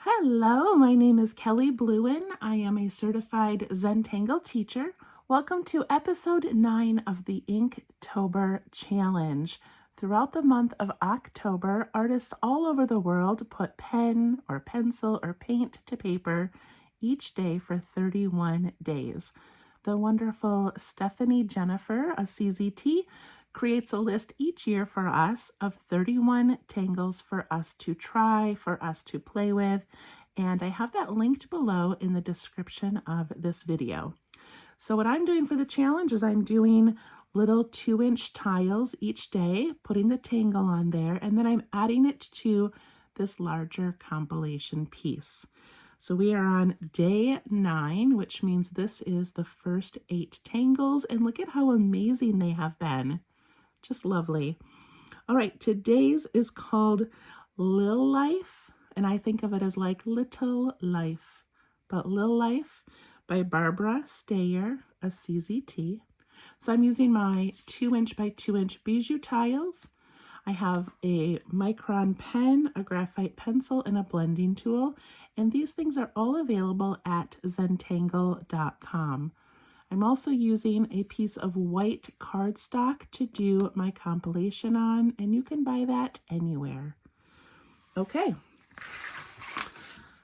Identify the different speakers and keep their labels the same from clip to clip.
Speaker 1: Hello, my name is Kelly Bluen. I am a certified Zentangle teacher. Welcome to episode 9 of the Inktober challenge. Throughout the month of October, artists all over the world put pen or pencil or paint to paper each day for 31 days. The wonderful Stephanie Jennifer, a CZT, creates a list each year for us of 31 tangles for us to try, for us to play with, and I have that linked below in the description of this video. So what I'm doing for the challenge is I'm doing little 2-inch tiles each day, putting the tangle on there, and then I'm adding it to this larger compilation piece. So we are on day 9, which means this is the first 8 tangles, and look at how amazing they have been. Just lovely. All right, today's is called Lilife, and I think of it as like little life, but Lilife by Barbara Stayer, a CZT. So I'm using my 2-inch by 2-inch bijou tiles. I have a micron pen, a graphite pencil, and a blending tool, and these things are all available at zentangle.com. I'm also using a piece of white cardstock to do my compilation on, and you can buy that anywhere. Okay.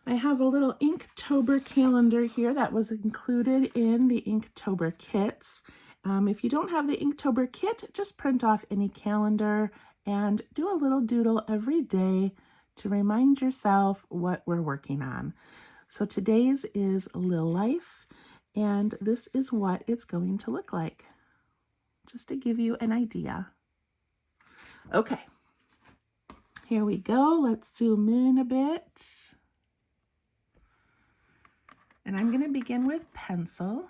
Speaker 1: I have a little Inktober calendar here that was included in the Inktober kits. If you don't have the Inktober kit, just print off any calendar and do a little doodle every day to remind yourself what we're working on. So today's is Lilife, and this is what it's going to look like, just to give you an idea. Okay, here we go. Let's zoom in a bit. And I'm going to begin with pencil.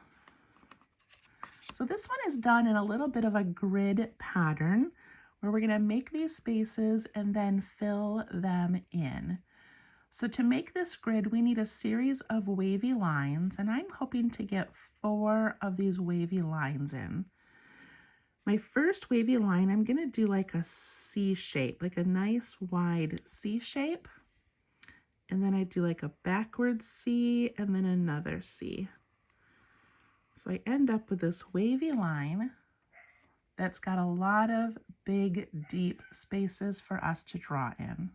Speaker 1: So this one is done in a little bit of a grid pattern where we're going to make these spaces and then fill them in. So to make this grid, we need a series of wavy lines, and I'm hoping to get 4 of these wavy lines in. My first wavy line, I'm going to do like a C shape, like a nice wide C shape. And then I do like a backwards C and then another C. So I end up with this wavy line that's got a lot of big, deep spaces for us to draw in.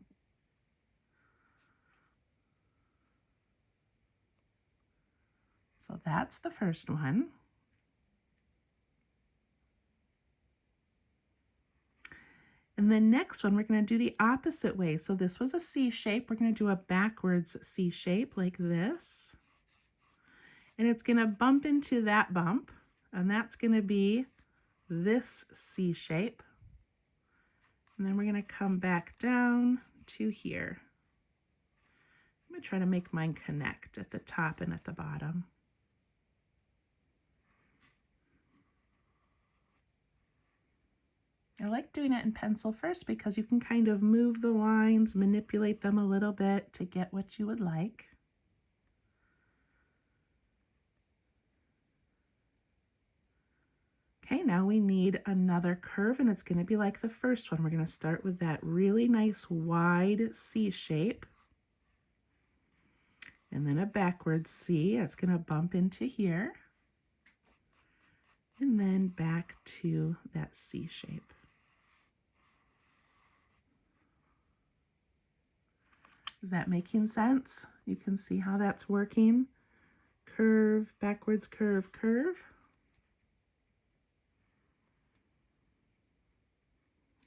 Speaker 1: So that's the first one. And the next one, we're going to do the opposite way. So this was a C shape. We're going to do a backwards C shape like this. And it's going to bump into that bump. And that's going to be this C shape. And then we're going to come back down to here. I'm going to try to make mine connect at the top and at the bottom. I like doing it in pencil first because you can kind of move the lines, manipulate them a little bit to get what you would like. Okay, now we need another curve, and it's going to be like the first one. We're going to start with that really nice wide C shape. And then a backwards C. It's going to bump into here. And then back to that C shape. Is that making sense? You can see how that's working. Curve, backwards, curve, curve.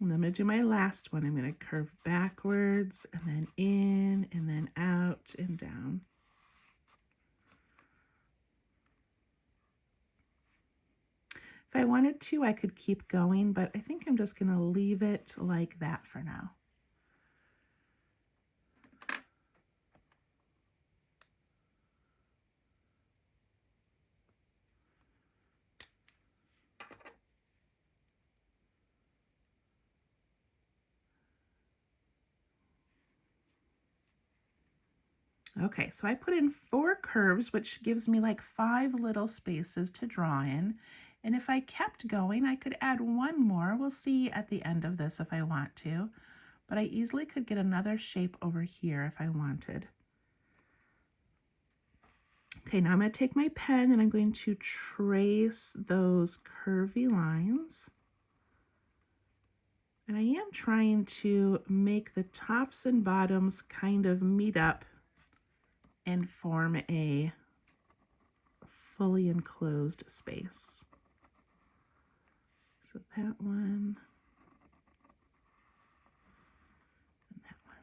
Speaker 1: And then I'm going to do my last one. I'm going to curve backwards and then in and then out and down. If I wanted to, I could keep going, but I think I'm just going to leave it like that for now. Okay, so I put in 4 curves, which gives me like 5 little spaces to draw in. And if I kept going, I could add 1 more. We'll see at the end of this if I want to. But I easily could get another shape over here if I wanted. Okay, now I'm going to take my pen and I'm going to trace those curvy lines. And I am trying to make the tops and bottoms kind of meet up and form a fully enclosed space. So that one and that one.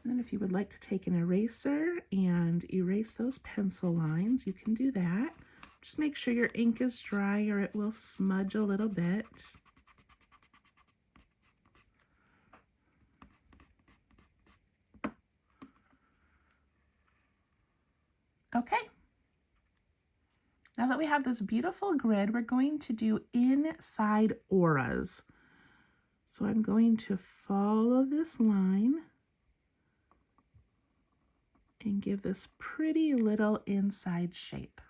Speaker 1: And then if you would like to take an eraser and erase those pencil lines, you can do that. Just make sure your ink is dry or it will smudge a little bit. Okay. Now that we have this beautiful grid, we're going to do inside auras. So I'm going to follow this line and give this pretty little inside shape.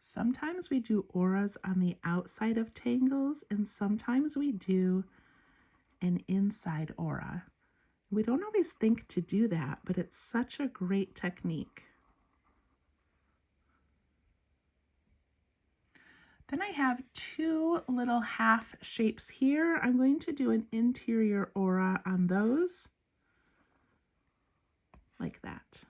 Speaker 1: Sometimes we do auras on the outside of tangles, and sometimes we do an inside aura. We don't always think to do that, but it's such a great technique. Then I have two little half shapes here. I'm going to do an interior aura on those, like that.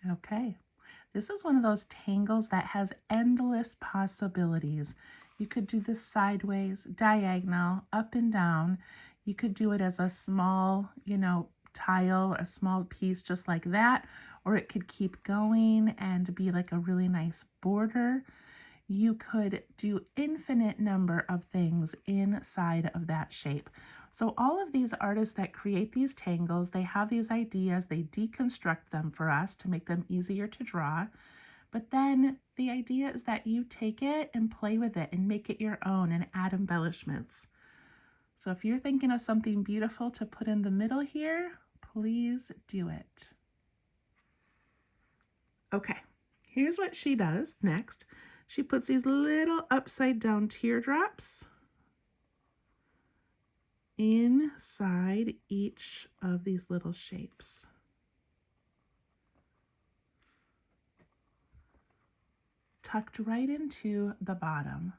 Speaker 1: Okay, this is one of those tangles that has endless possibilities. You could do this sideways, diagonal, up and down. You could do it as a small, tile, a small piece just like that, or it could keep going and be like a really nice border. You could do infinite number of things inside of that shape. So all of these artists that create these tangles, they have these ideas, they deconstruct them for us to make them easier to draw. But then the idea is that you take it and play with it and make it your own and add embellishments. So if you're thinking of something beautiful to put in the middle here, please do it. Okay, here's what she does next. She puts these little upside down teardrops inside each of these little shapes. Tucked right into the bottom.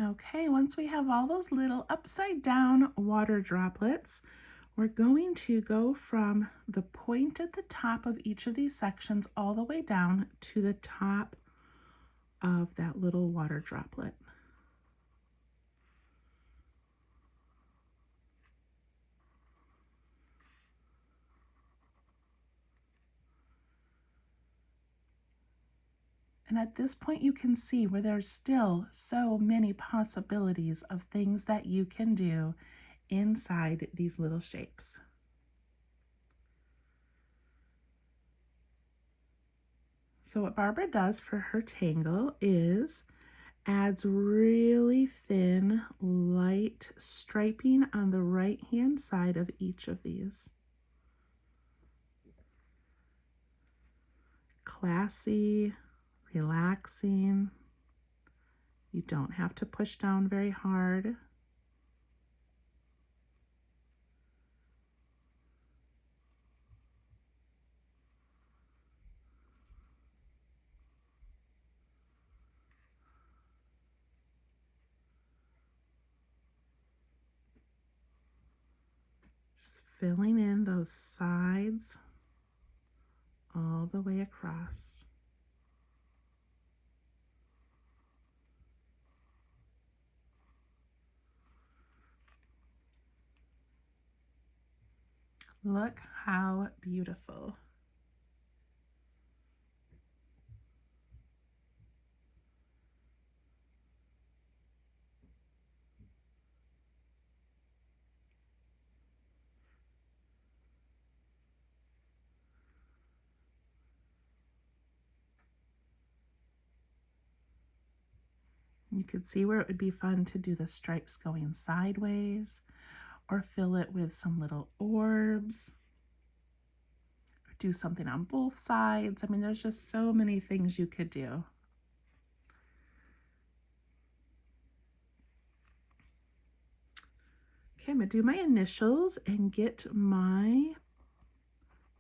Speaker 1: Okay, once we have all those little upside down water droplets, we're going to go from the point at the top of each of these sections all the way down to the top of that little water droplet. And at this point, you can see where there's still so many possibilities of things that you can do inside these little shapes. So what Barbara does for her tangle is adds really thin, light striping on the right-hand side of each of these. Classy, relaxing. You don't have to push down very hard. Just filling in those sides all the way across. Look how beautiful. You could see where it would be fun to do the stripes going sideways, or fill it with some little orbs, or do something on both sides. I mean, there's just so many things you could do. Okay, I'm gonna do my initials and get my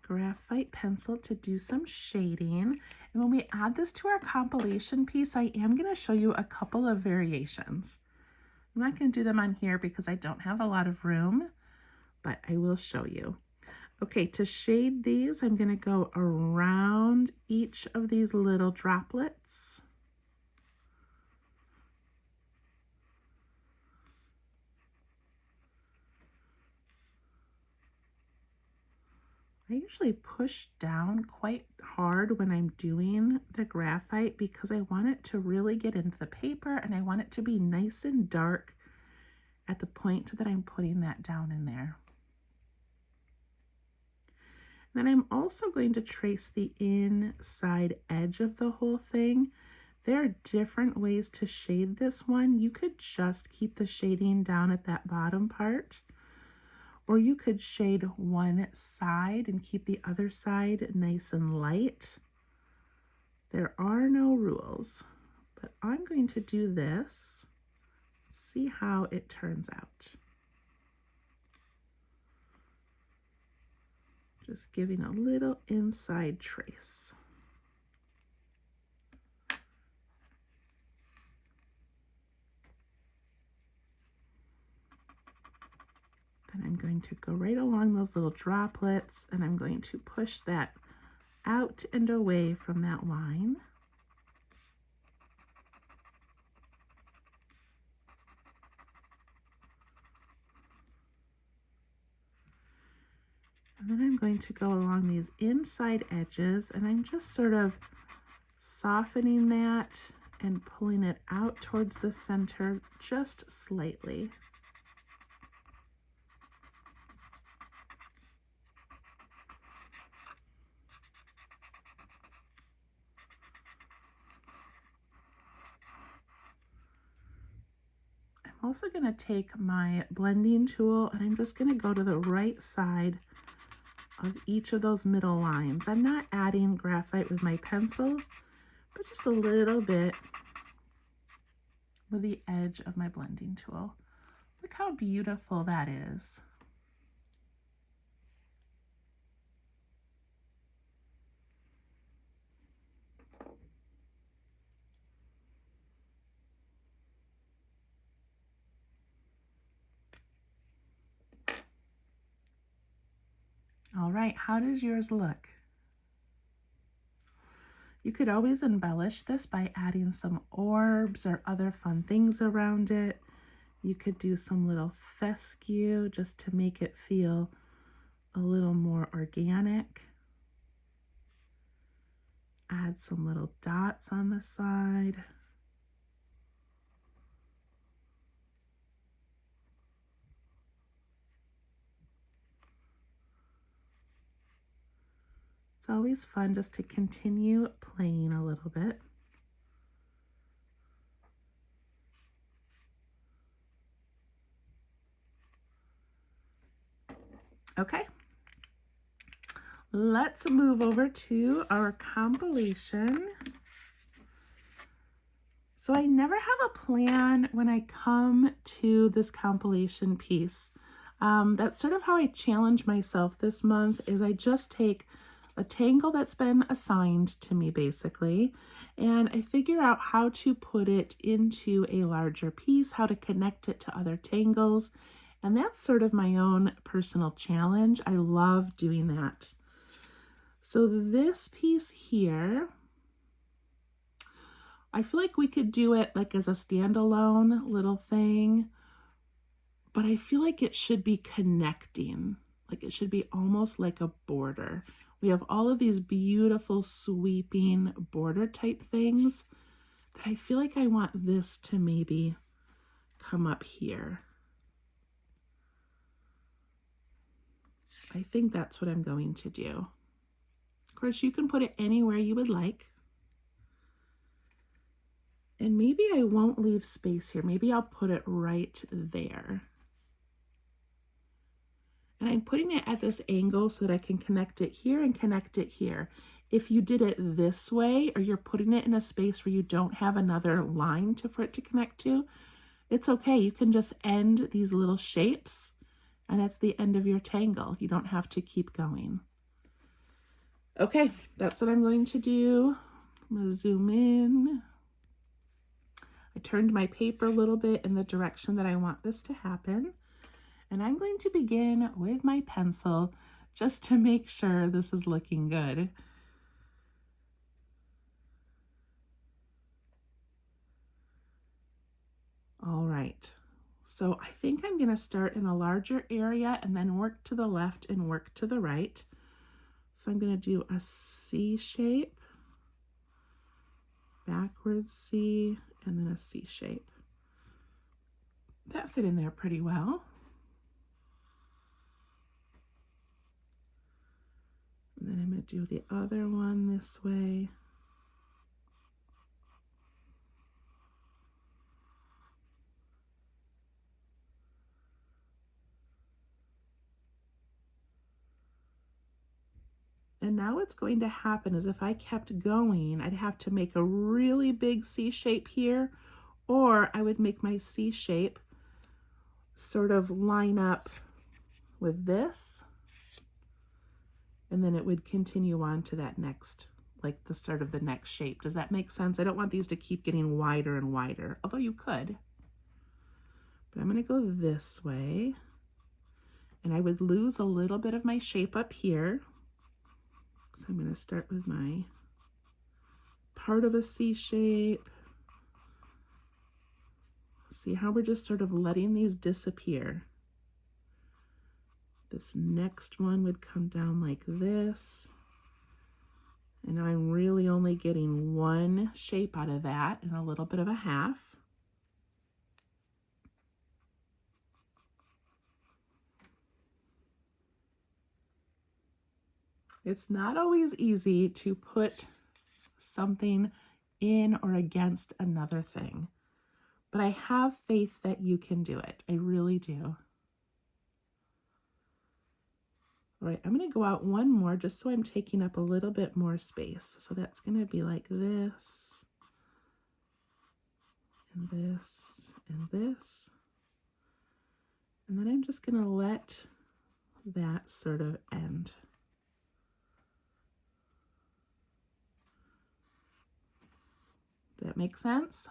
Speaker 1: graphite pencil to do some shading. And when we add this to our compilation piece, I am going to show you a couple of variations. I'm not going to do them on here because I don't have a lot of room, but I will show you. Okay, to shade these, I'm going to go around each of these little droplets. I usually push down quite hard when I'm doing the graphite because I want it to really get into the paper and I want it to be nice and dark at the point that I'm putting that down in there. Then I'm also going to trace the inside edge of the whole thing. There are different ways to shade this one. You could just keep the shading down at that bottom part, or you could shade one side and keep the other side nice and light. There are no rules, but I'm going to do this, see how it turns out. Just giving a little inside trace. Then I'm going to go right along those little droplets and I'm going to push that out and away from that line. And then I'm going to go along these inside edges and I'm just sort of softening that and pulling it out towards the center just slightly. I'm also going to take my blending tool and I'm just going to go to the right side of each of those middle lines. I'm not adding graphite with my pencil, but just a little bit with the edge of my blending tool. Look how beautiful that is. All right, how does yours look? You could always embellish this by adding some orbs or other fun things around it. You could do some little fescue just to make it feel a little more organic. Add some little dots on the side. It's always fun just to continue playing a little bit. Okay, let's move over to our compilation. So I never have a plan when I come to this compilation piece. That's sort of how I challenge myself this month, is I just take a tangle that's been assigned to me basically, and I figure out how to put it into a larger piece, how to connect it to other tangles, and that's sort of my own personal challenge. I love doing that. So this piece here, I feel like we could do it like as a standalone little thing, but I feel like it should be connecting. like it should be almost like a border. We have all of these beautiful sweeping border type things that I feel like I want this to maybe come up here. I think that's what I'm going to do. Of course, you can put it anywhere you would like. And maybe I won't leave space here. Maybe I'll put it right there. And I'm putting it at this angle so that I can connect it here and connect it here. If you did it this way, or you're putting it in a space where you don't have another line for it to connect to, it's okay. You can just end these little shapes, and that's the end of your tangle. You don't have to keep going. Okay, that's what I'm going to do. I'm going to zoom in. I turned my paper a little bit in the direction that I want this to happen. And I'm going to begin with my pencil just to make sure this is looking good. All right, so I think I'm going to start in a larger area and then work to the left and work to the right. So I'm going to do a C shape, backwards C, and then a C shape. That fit in there pretty well. And then I'm going to do the other one this way. And now what's going to happen is if I kept going, I'd have to make a really big C shape here, or I would make my C shape sort of line up with this, and then it would continue on to that next, like the start of the next shape. Does that make sense? I don't want these to keep getting wider and wider, although you could. But I'm going to go this way, and I would lose a little bit of my shape up here. So I'm going to start with my part of a C shape. See how we're just sort of letting these disappear. This next one would come down like this. And now I'm really only getting one shape out of that and a little bit of a half. It's not always easy to put something in or against another thing, but I have faith that you can do it. I really do. All right, I'm going to go out one more just so I'm taking up a little bit more space. So that's going to be like this, and this, and this. And then I'm just going to let that sort of end. Does that make sense?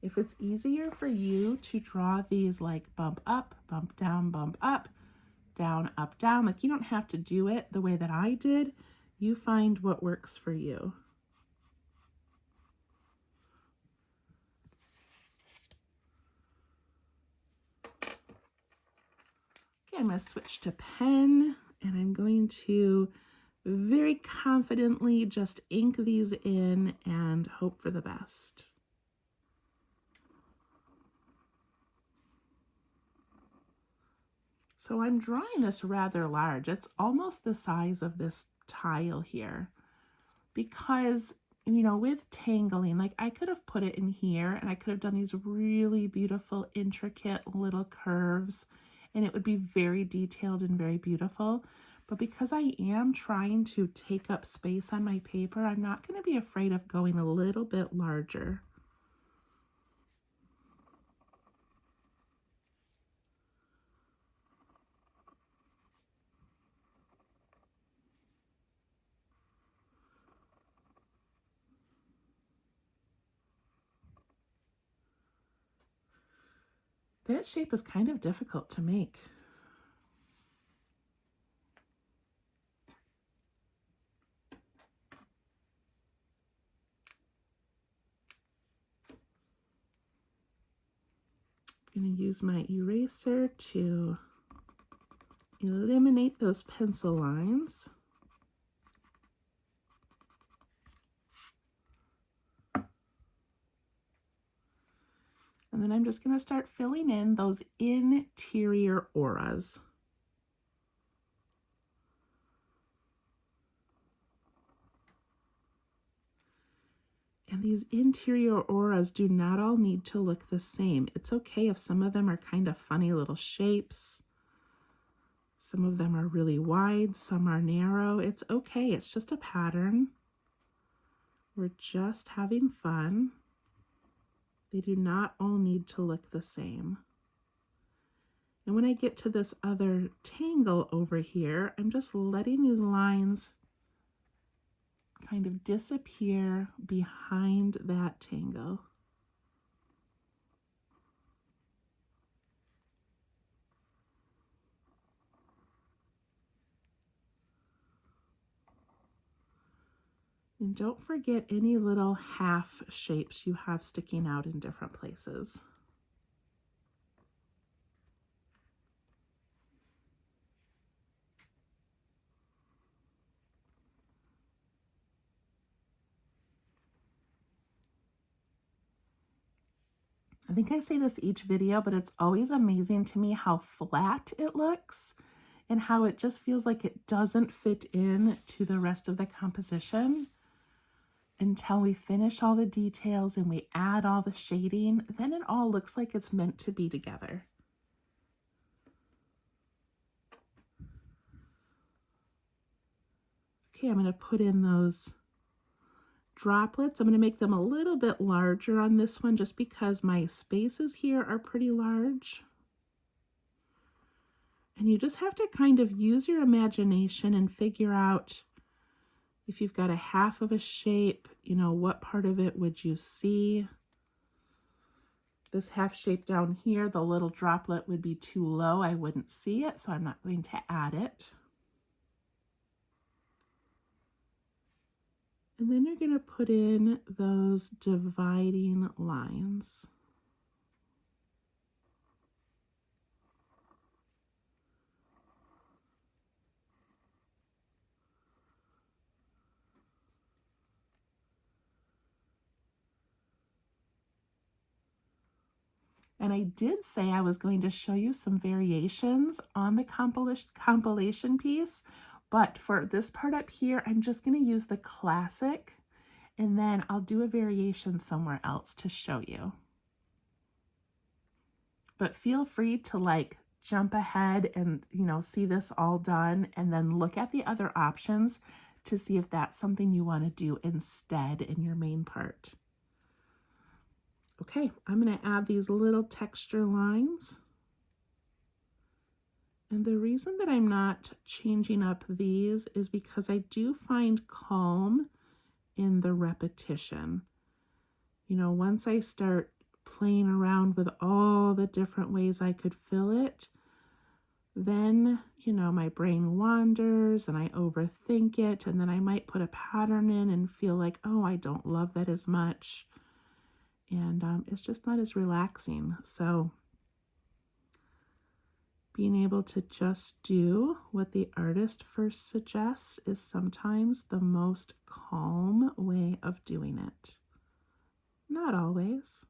Speaker 1: If it's easier for you to draw these like bump up, bump up, down, up, down, like you don't have to do it the way that I did. You find what works for you. Okay, I'm going to switch to pen, and I'm going to very confidently just ink these in and hope for the best. So I'm drawing this rather large. It's almost the size of this tile here, because, you know, with tangling, like I could have put it in here and I could have done these really beautiful, intricate little curves, and it would be very detailed and very beautiful. But because I am trying to take up space on my paper, I'm not going to be afraid of going a little bit larger. That shape is kind of difficult to make. going to use my eraser to eliminate those pencil lines. And then I'm just going to start filling in those interior auras. And these interior auras do not all need to look the same. It's okay if some of them are kind of funny little shapes. Some of them are really wide, some are narrow. It's okay, it's just a pattern. We're just having fun. They do not all need to look the same. And when I get to this other tangle over here, I'm just letting these lines kind of disappear behind that tangle. And don't forget any little half shapes you have sticking out in different places. I think I say this each video, but it's always amazing to me how flat it looks and how it just feels like it doesn't fit in to the rest of the composition until we finish all the details and we add all the shading. Then it all looks like it's meant to be together. Okay, I'm going to put in those droplets. I'm going to make them a little bit larger on this one just because my spaces here are pretty large. And you just have to kind of use your imagination and figure out if you've got a half of a shape, you know, what part of it would you see? This half shape down here, the little droplet would be too low. I wouldn't see it, so I'm not going to add it. And then you're going to put in those dividing lines. And I did say I was going to show you some variations on the compilation piece, but for this part up here, I'm just going to use the classic, and then I'll do a variation somewhere else to show you. But feel free to like jump ahead and, you know, see this all done and then look at the other options to see if that's something you want to do instead in your main part. Okay, I'm going to add these little texture lines. And the reason that I'm not changing up these is because I do find calm in the repetition. You know, once I start playing around with all the different ways I could fill it, then, you know, my brain wanders and I overthink it, and then I might put a pattern in and feel like, oh, I don't love that as much. And it's just not as relaxing. So being able to just do what the artist first suggests is sometimes the most calm way of doing it. Not always.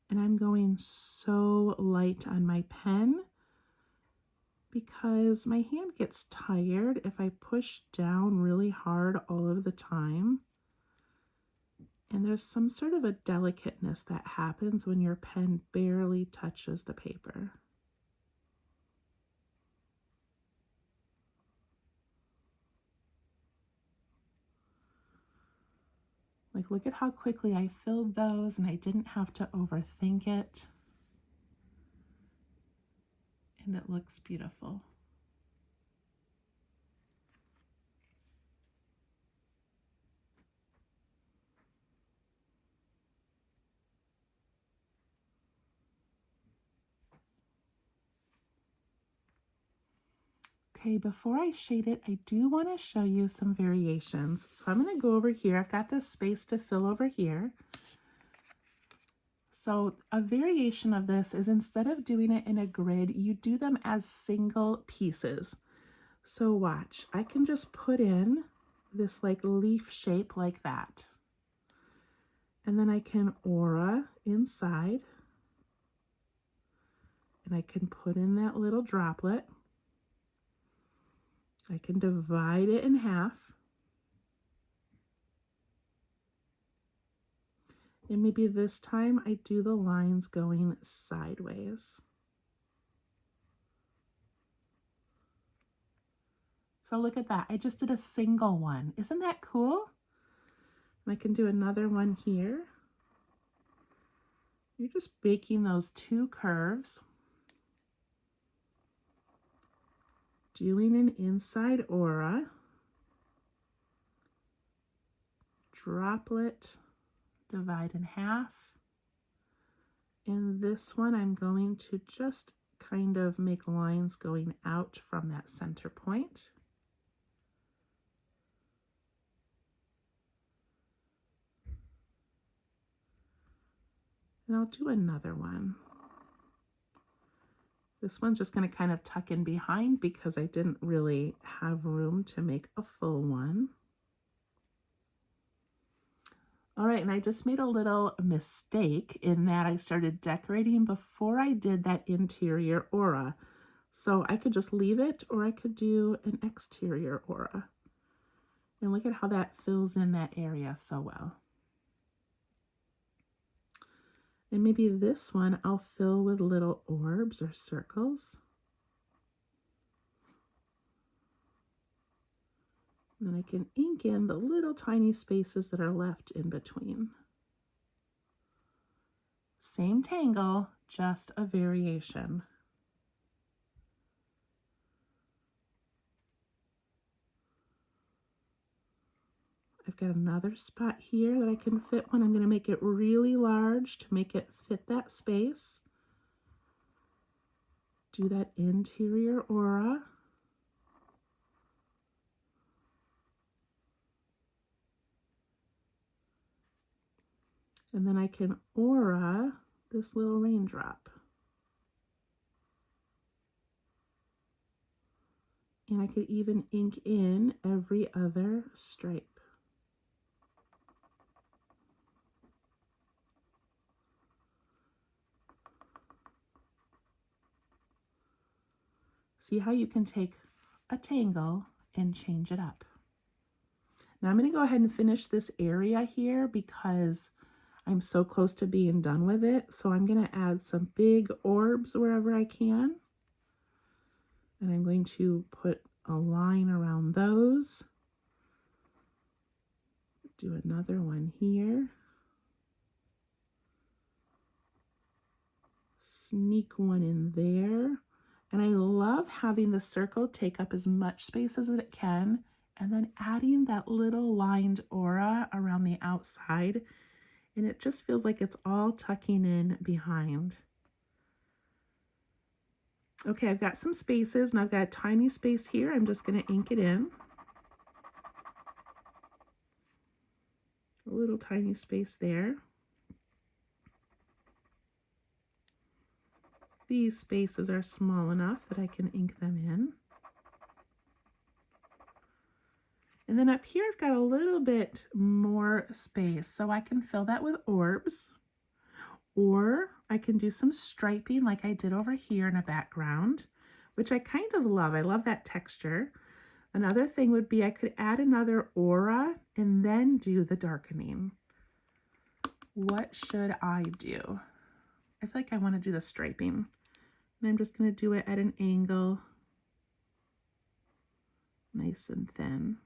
Speaker 1: And I'm going so light on my pen because my hand gets tired if I push down really hard all of the time. And there's some sort of a delicateness that happens when your pen barely touches the paper. Like, look at how quickly I filled those and I didn't have to overthink it. And it looks beautiful. Okay, before I shade it, I do want to show you some variations. So I'm going to go over here. I've got this space to fill over here. So a variation of this is instead of doing it in a grid, you do them as single pieces. So watch, I can just put in this like leaf shape like that. And then I can aura inside. And I can put in that little droplet. I can divide it in half. And maybe this time I do the lines going sideways. So look at that, I just did a single one. Isn't that cool? And I can do another one here. You're just making those two curves. Doing an inside aura. Droplet, divide in half. And this one I'm going to just kind of make lines going out from that center point. And I'll do another one. This one's just going to kind of tuck in behind because I didn't really have room to make a full one. All right, and I just made a little mistake in that I started decorating before I did that interior aura. So I could just leave it, or I could do an exterior aura. And look at how that fills in that area so well. And maybe this one I'll fill with little orbs or circles. And then I can ink in the little tiny spaces that are left in between. Same tangle, just a variation. I've got another spot here that I can fit one. I'm going to make it really large to make it fit that space. Do that interior aura. And then I can aura this little raindrop. And I could even ink in every other stripe. See how you can take a tangle and change it up. Now I'm going to go ahead and finish this area here because I'm so close to being done with it. So I'm going to add some big orbs wherever I can. And I'm going to put a line around those. Do another one here. Sneak one in there. And I love having the circle take up as much space as it can, and then adding that little lined aura around the outside. And it just feels like it's all tucking in behind. Okay, I've got some spaces, and I've got a tiny space here. I'm just going to ink it in. A little tiny space there. These spaces are small enough that I can ink them in. And then up here I've got a little bit more space, so I can fill that with orbs, or I can do some striping like I did over here in a background, which I kind of love. I love that texture. Another thing would be I could add another aura and then do the darkening. What should I do? I feel like I want to do the striping. And I'm just going to do it at an angle, nice and thin.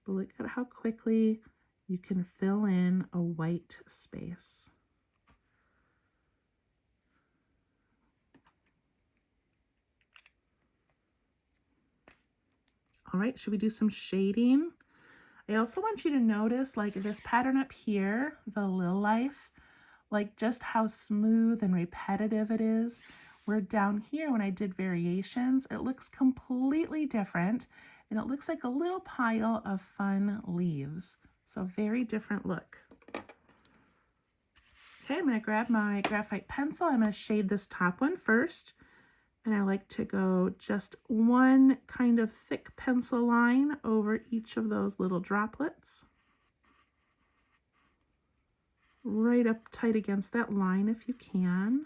Speaker 1: But look at how quickly you can fill in a white space. All right, should we do some shading? I also want you to notice like this pattern up here, the Lilife, like just how smooth and repetitive it is. Where down here when I did variations, it looks completely different and it looks like a little pile of fun leaves. So very different look. Okay, I'm going to grab my graphite pencil. I'm going to shade this top one first. And I like to go just one kind of thick pencil line over each of those little droplets. Right up tight against that line if you can.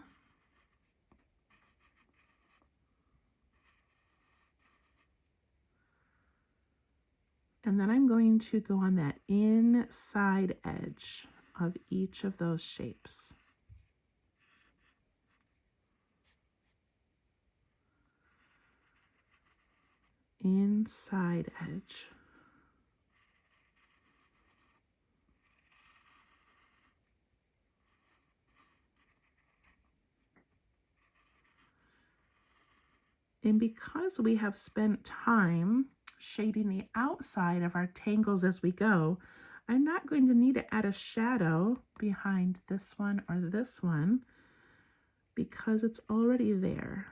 Speaker 1: And then I'm going to go on that inside edge of each of those shapes. Inside edge. And because we have spent time shading the outside of our tangles as we go, I'm not going to need to add a shadow behind this one or this one because it's already there.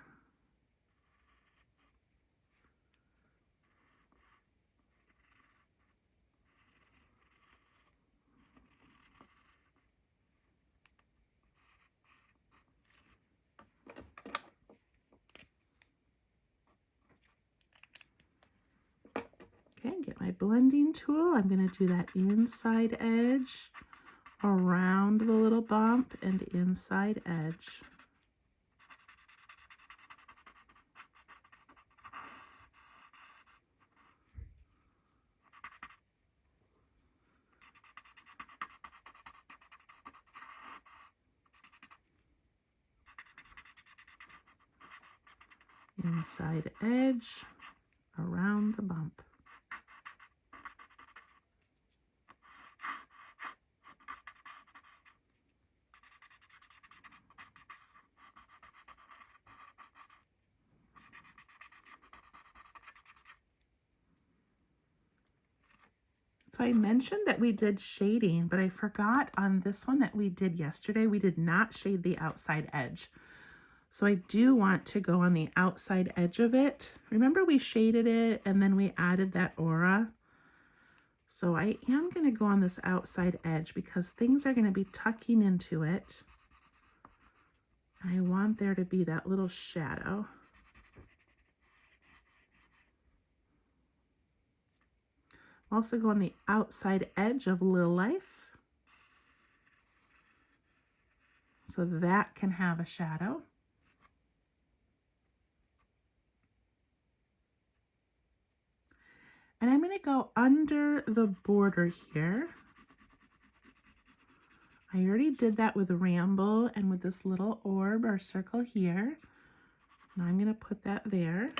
Speaker 1: Okay, get my blending tool. I'm going to do that inside edge around the little bump and inside edge. Inside edge around the bump. So I mentioned that we did shading, but I forgot on this one that we did yesterday, we did not shade the outside edge. So I do want to go on the outside edge of it. Remember we shaded it and then we added that aura. So I am going to go on this outside edge because things are going to be tucking into it. I want there to be that little shadow. Also go on the outside edge of Lilife, so that can have a shadow. And I'm going to go under the border here. I already did that with Ramble and with this little orb or circle here. Now I'm going to put that there.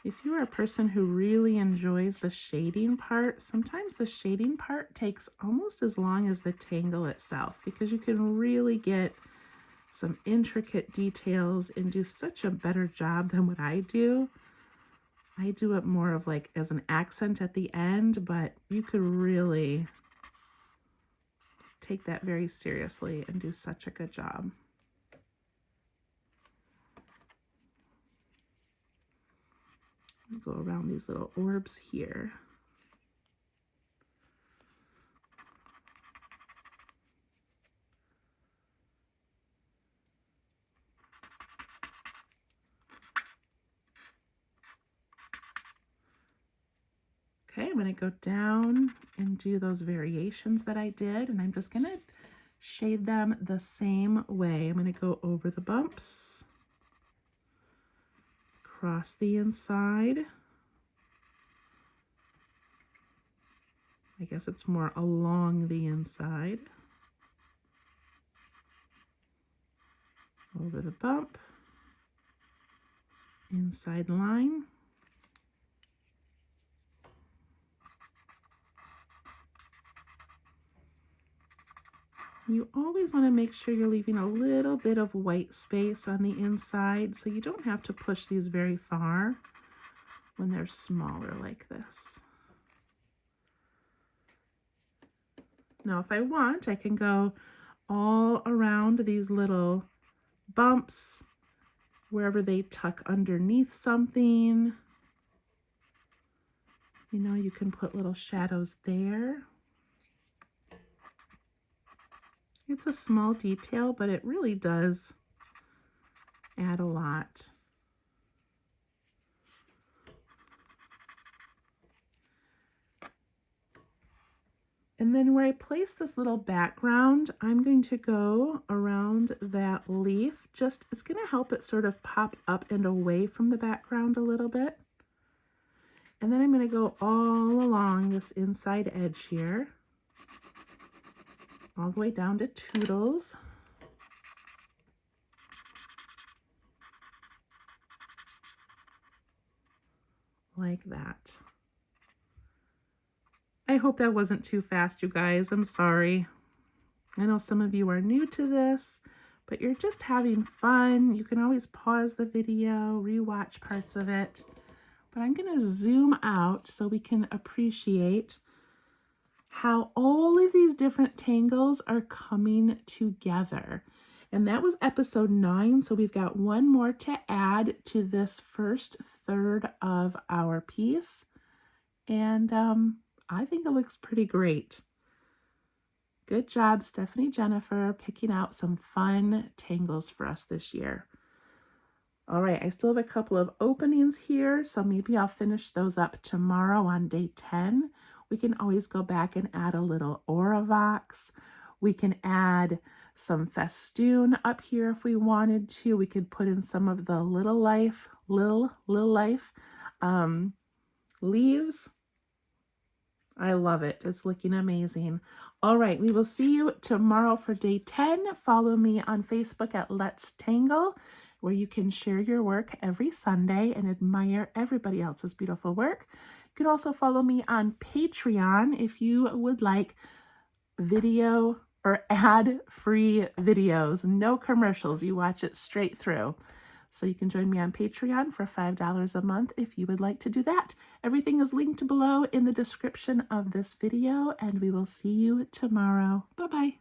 Speaker 1: If you are a person who really enjoys the shading part, sometimes the shading part takes almost as long as the tangle itself because you can really get some intricate details and do such a better job than what I do. I do it more of like as an accent at the end, but you could really take that very seriously and do such a good job. Go around these little orbs here. Okay, I'm going to go down and do those variations that I did, and I'm just going to shade them the same way. I'm going to go over the bumps, across the inside. I guess it's more along the inside. Over the bump, inside line. You always want to make sure you're leaving a little bit of white space on the inside so you don't have to push these very far when they're smaller like this. Now, if I want, I can go all around these little bumps, wherever they tuck underneath something. You know, you can put little shadows there. It's a small detail, but it really does add a lot. And then where I place this little background, I'm going to go around that leaf. It's going to help it sort of pop up and away from the background a little bit. And then I'm going to go all along this inside edge here, all the way down to Toodles. Like that. I hope that wasn't too fast, you guys. I'm sorry. I know some of you are new to this, but you're just having fun. You can always pause the video, rewatch parts of it. But I'm going to zoom out so we can appreciate how all of these different tangles are coming together. And that was episode 9, so we've got one more to add to this first third of our piece. And I think it looks pretty great. Good job, Stephanie Jennifer, picking out some fun tangles for us this year. All right, I still have a couple of openings here, so maybe I'll finish those up tomorrow on day 10. We can always go back and add a little Auravox. We can add some festoon up here if we wanted to. We could put in some of the Lilife leaves. I love it. It's looking amazing. All right, we will see you tomorrow for day 10. Follow me on Facebook at Let's Tangle, where you can share your work every Sunday and admire everybody else's beautiful work. You can also follow me on Patreon if you would like video or ad-free videos, no commercials. You watch it straight through. So you can join me on Patreon for $5 a month if you would like to do that. Everything is linked below in the description of this video, and we will see you tomorrow. Bye-bye.